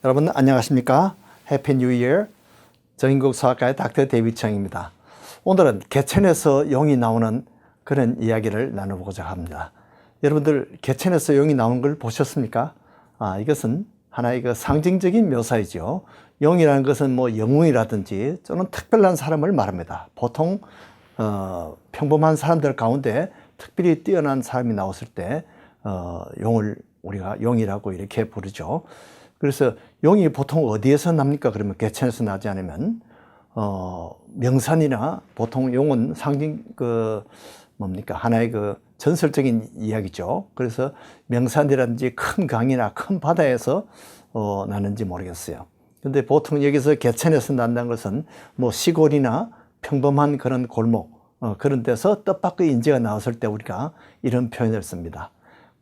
여러분 안녕하십니까? 해피 뉴 이어 정인국 수학과의 닥터 데이비청입니다. 오늘은 개천에서 용이 나오는 그런 이야기를 나눠보고자 합니다. 여러분들 개천에서 용이 나오는 걸 보셨습니까? 이것은 하나의 그 상징적인 묘사이죠. 용이라는 것은 뭐 영웅이라든지 또는 특별한 사람을 말합니다. 보통 평범한 사람들 가운데 특별히 뛰어난 사람이 나왔을 때 용을 우리가 용이라고 이렇게 부르죠. 그래서 용이 보통 어디에서 납니까? 그러면 개천에서 나지 않으면 명산이나 보통 용은 상징 뭡니까? 하나의 그 전설적인 이야기죠. 그래서 명산이라든지 큰 강이나 큰 바다에서 나는지 모르겠어요. 근데 보통 여기서 개천에서 난다는 것은 뭐 시골이나 평범한 그런 골목 그런 데서 뜻밖의 인재가 나왔을 때 우리가 이런 표현을 씁니다.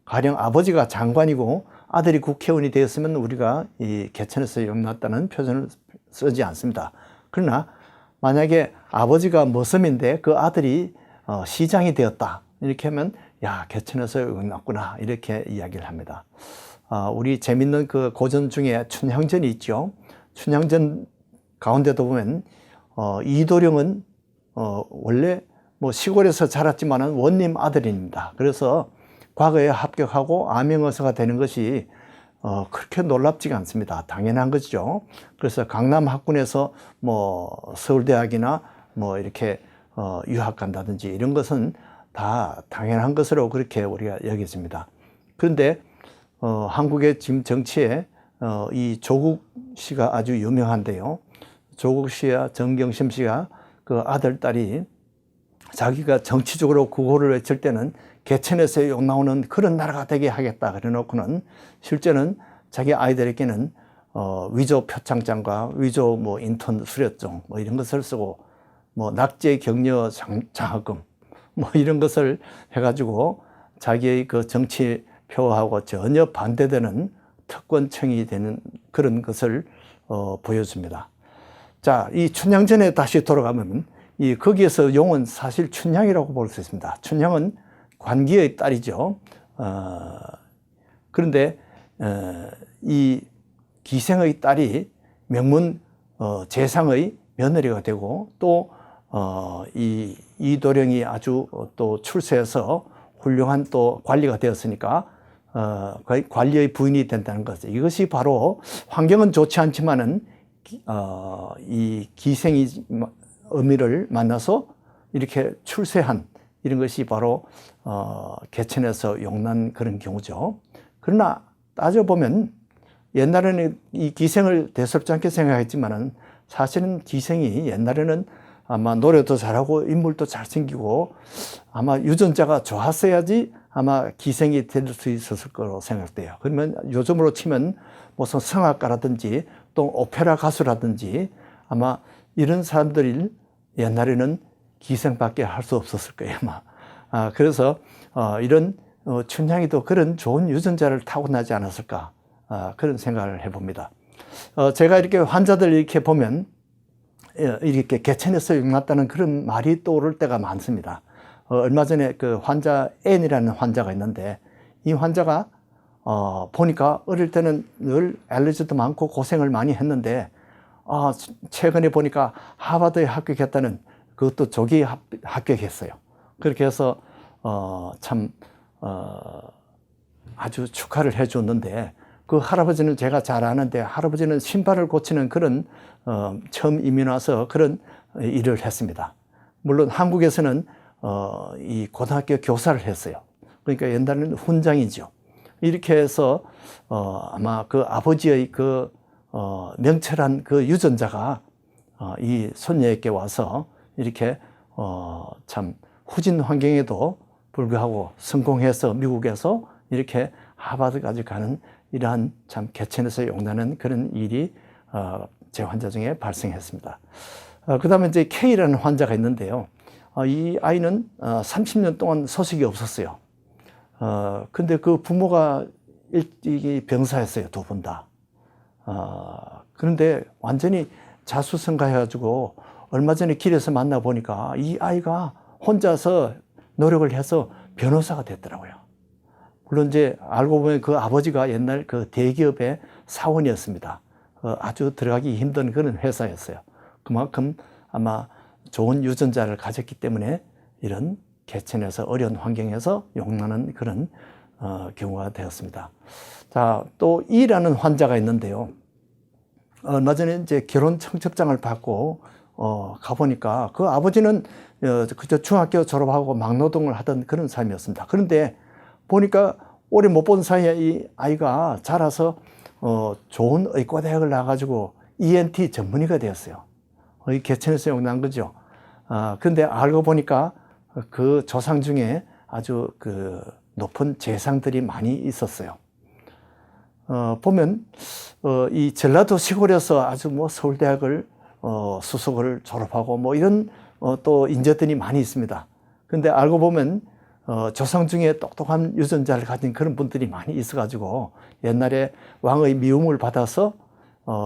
가령 아버지가 장관이고 아들이 국회의원이 되었으면 우리가 이 개천에서 용 났다는 표현을 쓰지 않습니다. 그러나 만약에 아버지가 머슴인데 그 아들이 시장이 되었다 이렇게 하면 야 개천에서 용 났구나 이렇게 이야기를 합니다. 우리 재밌는 그 고전 중에 춘향전이 있죠. 춘향전 가운데도 보면 이도령은 원래 뭐 시골에서 자랐지만은 원님 아들입니다. 그래서 과거에 합격하고 암행어사가 되는 것이 그렇게 놀랍지가 않습니다. 당연한 것이죠. 그래서 강남학군에서 뭐 서울대학이나 뭐 이렇게 유학 간다든지 이런 것은 다 당연한 것으로 그렇게 우리가 여겨집니다. 그런데 한국의 지금 정치에 이 조국 씨가 아주 유명한데요. 조국 씨와 정경심 씨가 그 아들, 딸이 자기가 정치적으로 구호를 외칠 때는 개천에서 용 나오는 그런 나라가 되게 하겠다 그래 놓고는 실제는 자기 아이들에게는 위조 표창장과 위조 뭐 인턴 수료증 뭐 이런 것을 쓰고 뭐 낙제 격려 장학금 뭐 이런 것을 해가지고 자기의 그 정치 표하고 전혀 반대되는 특권층이 되는 그런 것을 보여줍니다. 자, 이 춘향전에 다시 돌아가면 거기에서 용은 사실 춘향이라고 볼 수 있습니다. 춘향은 관기의 딸이죠. 그런데 이 기생의 딸이 명문 재상의 며느리가 되고 또 이도령이 아주 또 출세해서 훌륭한 또 관리가 되었으니까 관리의 부인이 된다는 것. 이것이 바로 환경은 좋지 않지만은 이 기생이 어미를 만나서 이렇게 출세한 이런 것이 바로 개천에서 용난 그런 경우죠. 그러나 따져보면 옛날에는 이 기생을 대수롭지 않게 생각했지만은 사실은 기생이 옛날에는 아마 노래도 잘하고 인물도 잘생기고 아마 유전자가 좋았어야지 아마 기생이 될 수 있었을 거로 생각돼요. 그러면 요즘으로 치면 무슨 성악가라든지 또 오페라 가수라든지 아마 이런 사람들이 옛날에는 기생밖에 할 수 없었을 거예요, 아마. 그래서 이런 춘향이도 그런 좋은 유전자를 타고나지 않았을까 그런 생각을 해봅니다. 제가 이렇게 환자들 이렇게 보면 이렇게 개천에서 용 났다는 그런 말이 떠오를 때가 많습니다. 얼마 전에 그 환자 N이라는 환자가 있는데 이 환자가 보니까 어릴 때는 늘 알레르기도 많고 고생을 많이 했는데 최근에 보니까 하버드에 합격했다는 그것도 조기 합격했어요. 그렇게 해서 참 아주 축하를 해줬는데 그 할아버지는 제가 잘 아는데 할아버지는 신발을 고치는 그런 처음 이민 와서 그런 일을 했습니다. 물론 한국에서는 이 고등학교 교사를 했어요. 그러니까 옛날에는 훈장이죠. 이렇게 해서 아마 그 아버지의 그 명철한 그 유전자가 이 손녀에게 와서 이렇게 참 후진 환경에도 불구하고 성공해서 미국에서 이렇게 하버드까지 가는 이러한 참 개천에서 용나는 그런 일이 제 환자 중에 발생했습니다. 그 다음에 이제 K라는 환자가 있는데요. 이 아이는 30년 동안 소식이 없었어요. 근데 그 부모가 병사였어요, 두 분 다. 그런데 완전히 자수성가해가지고 얼마 전에 길에서 만나보니까 이 아이가 혼자서 노력을 해서 변호사가 됐더라고요. 물론 이제 알고 보면 그 아버지가 옛날 그 대기업의 사원이었습니다. 아주 들어가기 힘든 그런 회사였어요. 그만큼 아마 좋은 유전자를 가졌기 때문에 이런 개천에서 어려운 환경에서 용나는 그런 경우가 되었습니다. 자, 또 E라는 환자가 있는데요. 얼마 전에 이제 결혼 청첩장을 받고 가보니까 그 아버지는 그저 중학교 졸업하고 막노동을 하던 그런 삶이었습니다. 그런데 보니까 오래 못 본 사이에 이 아이가 자라서 좋은 의과대학을 나가지고 ENT 전문의가 되었어요. 이 개천에서 용난 거죠. 그런데 알고 보니까 그 조상 중에 아주 그 높은 재상들이 많이 있었어요. 보면 이 전라도 시골에서 아주 뭐 서울대학을 수석을 졸업하고 뭐 이런 또 인재들이 많이 있습니다. 근데 알고 보면 조상 중에 똑똑한 유전자를 가진 그런 분들이 많이 있어가지고 옛날에 왕의 미움을 받아서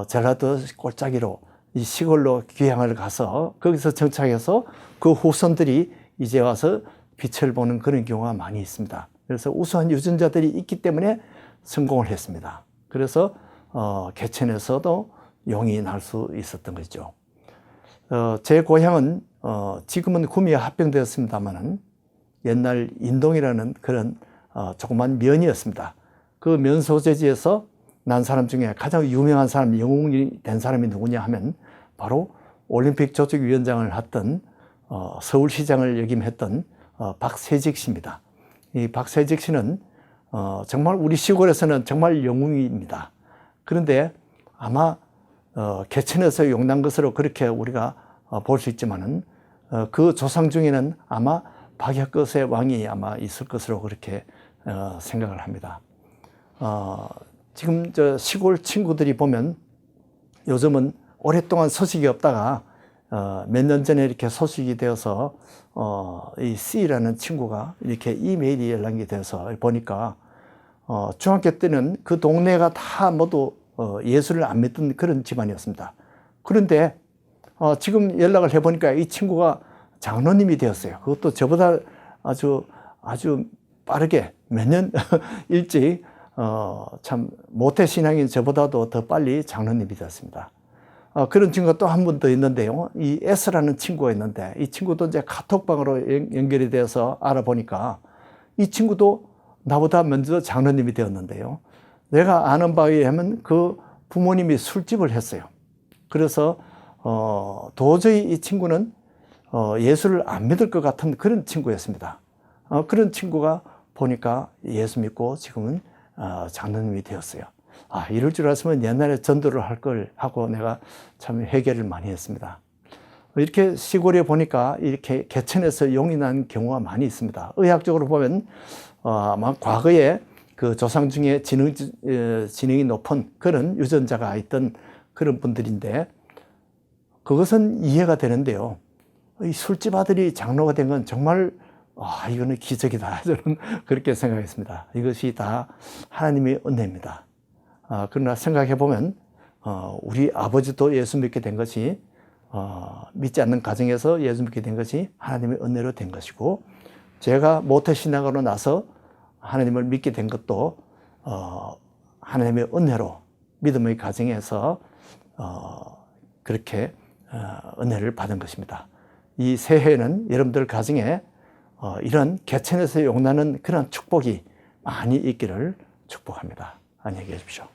전라도 골짜기로 이 시골로 귀향을 가서 거기서 정착해서 그 후손들이 이제 와서 빛을 보는 그런 경우가 많이 있습니다. 그래서 우수한 유전자들이 있기 때문에 성공을 했습니다. 그래서 개천에서도 용이 날 수 있었던 거죠. 제 고향은 지금은 구미에 합병되었습니다만은 옛날 인동이라는 그런 조그만 면이었습니다. 그 면 소재지에서 난 사람 중에 가장 유명한 사람, 영웅이 된 사람이 누구냐 하면 바로 올림픽 조직위원장을 했던 서울시장을 역임했던 박세직 씨입니다. 이 박세직 씨는 정말 우리 시골에서는 정말 영웅입니다. 그런데 아마 개천에서 용난 것으로 그렇게 우리가 볼 수 있지만은 그 조상 중에는 아마 박혁거세 왕이 아마 있을 것으로 그렇게 생각을 합니다. 지금 저 시골 친구들이 보면 요즘은 오랫동안 소식이 없다가 몇 년 전에 이렇게 소식이 되어서 이 C라는 친구가 이렇게 이메일이 연락이 돼서 보니까 중학교 때는 그 동네가 다 모두 예수를 안 믿던 그런 집안이었습니다. 그런데 지금 연락을 해보니까 이 친구가 장로님이 되었어요. 그것도 저보다 아주 빠르게 몇 년 일찍 참 모태신앙인 저보다도 더 빨리 장로님이 되었습니다. 그런 친구가 또 한 분 더 있는데요. 이 S라는 친구가 있는데 이 친구도 이제 카톡방으로 연결이 돼서 알아보니까 이 친구도 나보다 먼저 장로님이 되었는데요. 내가 아는 바에 의하면 그 부모님이 술집을 했어요. 그래서 도저히 이 친구는 예수를 안 믿을 것 같은 그런 친구였습니다. 그런 친구가 보니까 예수 믿고 지금은 장로님이 되었어요. 이럴 줄 알았으면 옛날에 전도를 할 걸 하고 내가 참 회개를 많이 했습니다. 이렇게 시골에 보니까 이렇게 개천에서 용이 난 경우가 많이 있습니다. 의학적으로 보면 아마 과거에 그 조상 중에 지능이 높은 그런 유전자가 있던 그런 분들인데 그것은 이해가 되는데요. 이 술집 아들이 장로가 된 건 정말 이거는 기적이다. 저는 그렇게 생각했습니다. 이것이 다 하나님의 은혜입니다. 그러나 생각해 보면 우리 아버지도 예수 믿게 된 것이 믿지 않는 가정에서 예수 믿게 된 것이 하나님의 은혜로 된 것이고 제가 모태신앙으로 나서 하나님을 믿게 된 것도 하나님의 은혜로 믿음의 가정에서 그렇게 은혜를 받은 것입니다. 이 새해에는 여러분들 가정에 이런 개천에서 용나는 그런 축복이 많이 있기를 축복합니다. 안녕히 계십시오.